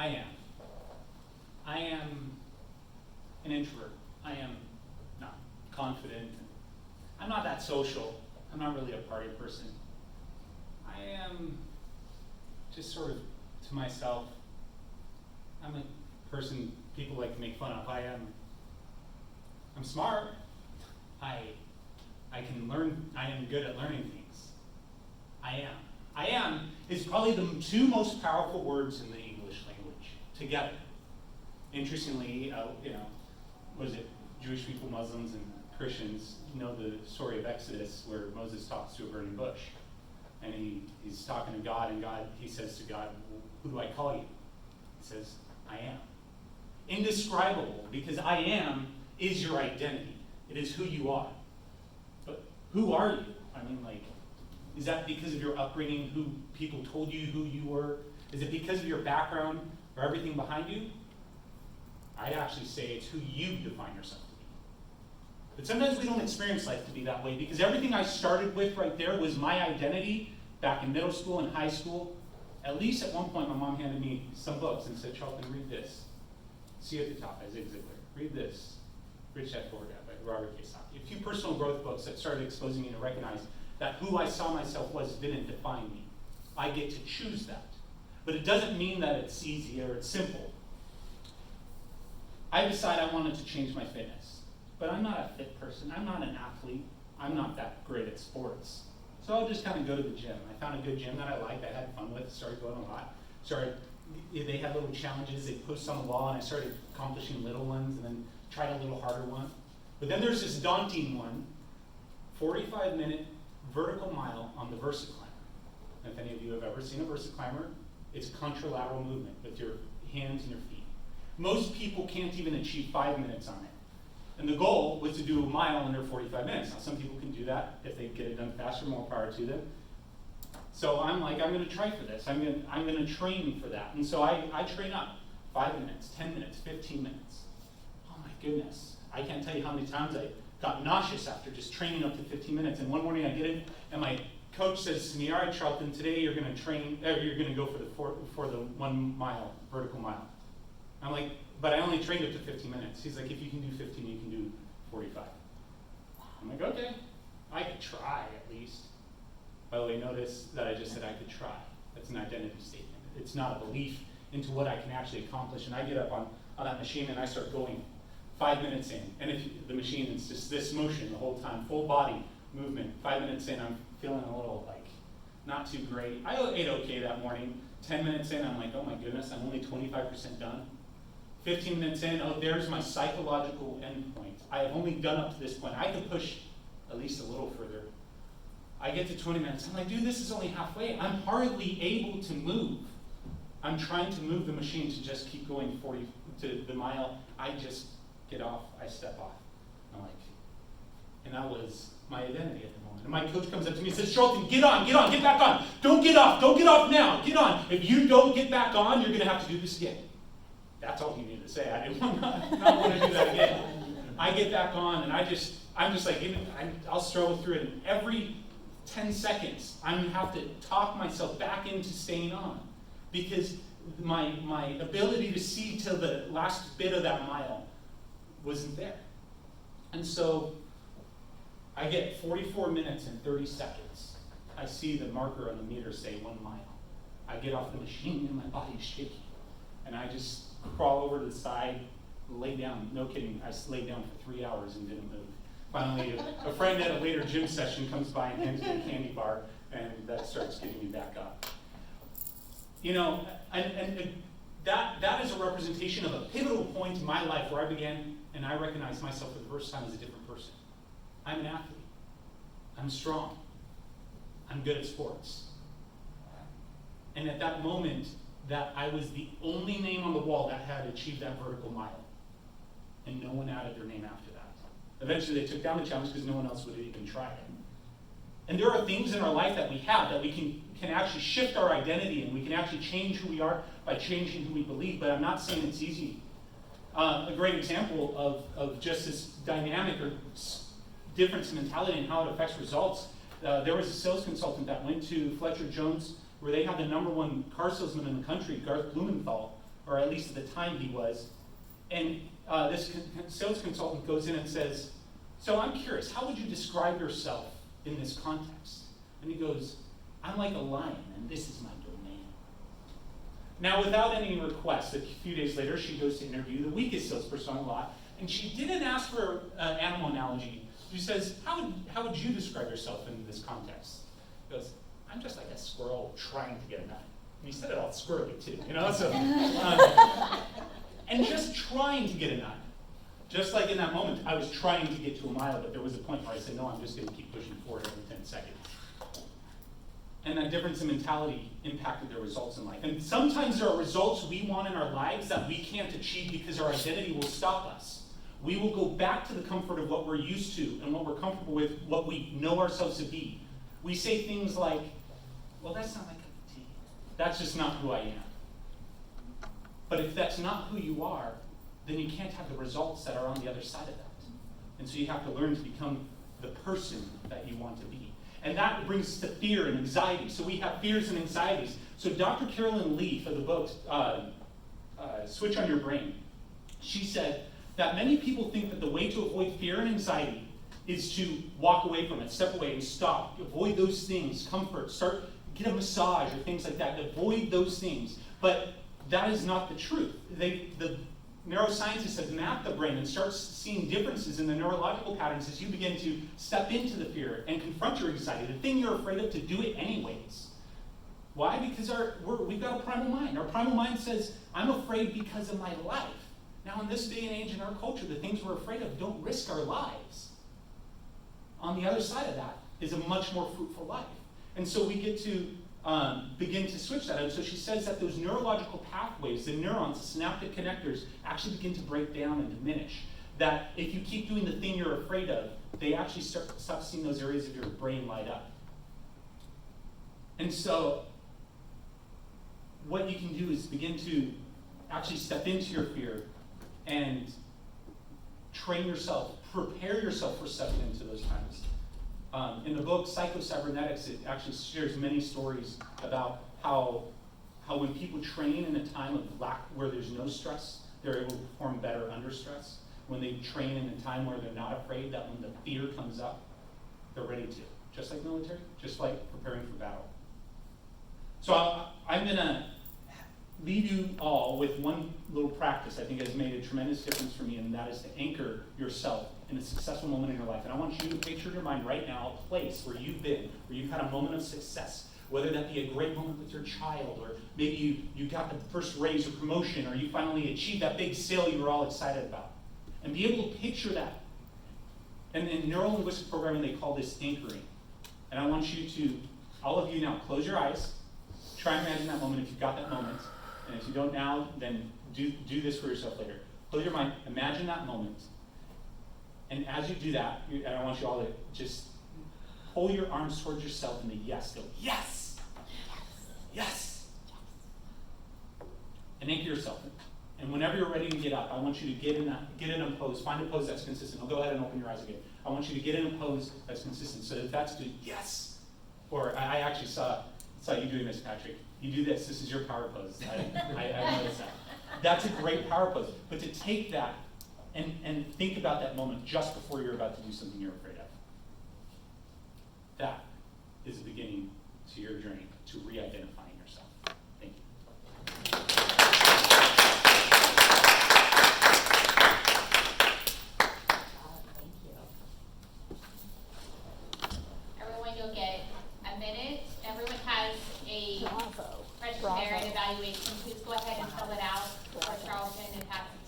I am. I am an introvert. I am not confident. I'm not that social. I'm not really a party person. I am just sort of to myself. I'm a person people like to make fun of. I'm smart. I can learn. I am good at learning things. I am is probably the two most powerful words in the English language together. Interestingly, was it Jewish people, Muslims, and Christians know the story of Exodus where Moses talks to a burning bush. And he's talking to God, and he says to God, who do I call you? He says, I am. Indescribable, because I am is your identity. It is who you are. But who are you? Is that because of your upbringing, who people told you who you were? Is it because of your background or everything behind you? I'd actually say it's who you define yourself to be. But sometimes we don't experience life to be that way, because everything I started with right there was my identity back in middle school and high school. At least at one point, my mom handed me some books and said, Charlton, read this. See at the top, Zig Ziglar. Read this. Rich Dad Poor Dad by Robert Kiyosaki. A few personal growth books that started exposing me to recognize that who I saw myself was didn't define me. I get to choose that. But it doesn't mean that it's easy or it's simple. I decided I wanted to change my fitness. But I'm not a fit person. I'm not an athlete. I'm not that great at sports. So I'll just kind of go to the gym. I found a good gym that I liked, I had fun with, started going a lot. They had little challenges they post on the wall, and I started accomplishing little ones and then tried a little harder one. But then there's this daunting one, 45-minute vertical mile on the VersaClimber. If any of you have ever seen a VersaClimber, it's a contralateral movement with your hands and your feet. Most people can't even achieve 5 minutes on it. And the goal was to do a mile under 45 minutes. Now, some people can do that if they get it done faster, more power to them. So I'm like, I'm going to try for this. I'm going to train for that. And so I train up 5 minutes, 10 minutes, 15 minutes. Oh my goodness. I can't tell you how many times I got nauseous after just training up to 15 minutes. And one morning I get in, and my coach says to me, all right, Charlton, today you're going to train, you're going to go for the 1 mile, vertical mile. I'm like, but I only trained up to 15 minutes. He's like, if you can do 15, you can do 45. I'm like, okay, I could try at least. By the way, notice that I just said I could try. That's an identity statement. It's not a belief into what I can actually accomplish. And I get up on that machine and I start going 5 minutes in. And if the machine is just this motion the whole time, full body movement. 5 minutes in, I'm feeling a little not too great. I ate okay that morning. 10 minutes in, I'm like, oh my goodness, I'm only 25% done. 15 minutes in, oh, there's my psychological endpoint. I have only done up to this point. I could push at least a little further. I get to 20 minutes. I'm like, dude, this is only halfway. I'm hardly able to move. I'm trying to move the machine to just keep going 40 to the mile. I just get off. I step off. I'm like, and that was my identity at the moment. And my coach comes up to me and says, Charlton, get back on. Don't get off now. Get on. If you don't get back on, you're going to have to do this again. That's all he needed to say. I didn't want to do that again. I get back on, and I'm just like, I'll struggle through it. And every 10 seconds, I'm going to have to talk myself back into staying on, because my ability to see till the last bit of that mile wasn't there. And so I get 44 minutes and 30 seconds. I see the marker on the meter say 1 mile. I get off the machine, and my body's shaking. And I just crawl over to the side, lay down. No kidding, I laid down for 3 hours and didn't move. Finally, a friend at a later gym session comes by and hands me a candy bar, and that starts getting me back up. And that is a representation of a pivotal point in my life where I began, and I recognized myself for the first time as a different person. I'm an athlete. I'm strong. I'm good at sports. And at that moment, that I was the only name on the wall that had achieved that vertical mile. And no one added their name after that. Eventually they took down the challenge because no one else would even try it. And there are things in our life that we have that we can actually shift our identity, and we can actually change who we are by changing who we believe, but I'm not saying it's easy. A great example of just this dynamic or difference in mentality and how it affects results. There was a sales consultant that went to Fletcher Jones, where they had the #1 car salesman in the country, Garth Blumenthal, or at least at the time he was. And this sales consultant goes in and says, so I'm curious, how would you describe yourself in this context? And he goes, I'm like a lion, and this is my domain. Now, without any request, a few days later, she goes to interview the weakest salesperson on the lot, and she didn't ask for an animal analogy. She says, how would you describe yourself in this context? He goes, I'm just like a squirrel trying to get a nut. And he said it all squirrely, too, you know? So, and just trying to get a nut. Just like in that moment, I was trying to get to a mile, but there was a point where I said, no, I'm just going to keep pushing forward every 10 seconds. And that difference in mentality impacted their results in life. And sometimes there are results we want in our lives that we can't achieve because our identity will stop us. We will go back to the comfort of what we're used to and what we're comfortable with, what we know ourselves to be. We say things like, well, that's not my cup of tea. That's just not who I am. But if that's not who you are, then you can't have the results that are on the other side of that. And so you have to learn to become the person that you want to be. And that brings us to fear and anxiety. So we have fears and anxieties. So Dr. Carolyn Leaf of the book, Switch on Your Brain, she said that many people think that the way to avoid fear and anxiety is to walk away from it, step away and stop. Avoid those things, comfort, get a massage or things like that. Avoid those things. But that is not the truth. The neuroscientists have mapped the brain and start seeing differences in the neurological patterns as you begin to step into the fear and confront your anxiety, the thing you're afraid of, to do it anyways. Why? Because we've got a primal mind. Our primal mind says, I'm afraid because of my life. Now, in this day and age in our culture, the things we're afraid of don't risk our lives. On the other side of that is a much more fruitful life. And so we get to begin to switch that. And so she says that those neurological pathways, the neurons, the synaptic connectors, actually begin to break down and diminish. That if you keep doing the thing you're afraid of, they actually stop seeing those areas of your brain light up. And so what you can do is begin to actually step into your fear and train yourself, prepare yourself for stepping into those times. In the book Psycho-Cybernetics, it actually shares many stories about how when people train in a time of lack, where there's no stress, they're able to perform better under stress. When they train in a time where they're not afraid, that when the fear comes up, they're ready to. Just like military, just like preparing for battle. So I'm going to leave you all with one little practice I think has made a tremendous difference for me, and that is to anchor yourself in a successful moment in your life. And I want you to picture in your mind right now a place where you've been, where you've had a moment of success, whether that be a great moment with your child, or maybe you got the first raise or promotion, or you finally achieved that big sale you were all excited about. And be able to picture that. And in neuro-linguistic programming, they call this anchoring. And I want you to, all of you now, close your eyes. Try and imagine that moment if you've got that moment. And if you don't now, then do this for yourself later. Close your mind, imagine that moment. And as you do that, and I want you all to just pull your arms towards yourself in the yes. Go, yes! Yes! And anchor yourself. And whenever you're ready to get up, I want you to get in a pose. Find a pose that's consistent. I'll go ahead and open your eyes again. I want you to get in a pose that's consistent. So if that's good, yes! Or I actually saw you doing this, Patrick. You do this. This is your power pose. I noticed that. That's a great power pose. But to take that and think about that moment just before you're about to do something you're afraid of. That is the beginning to your journey to re-identifying yourself. Thank you. Thank you. Everyone, you'll get a minute. Everyone has a freshman merit evaluation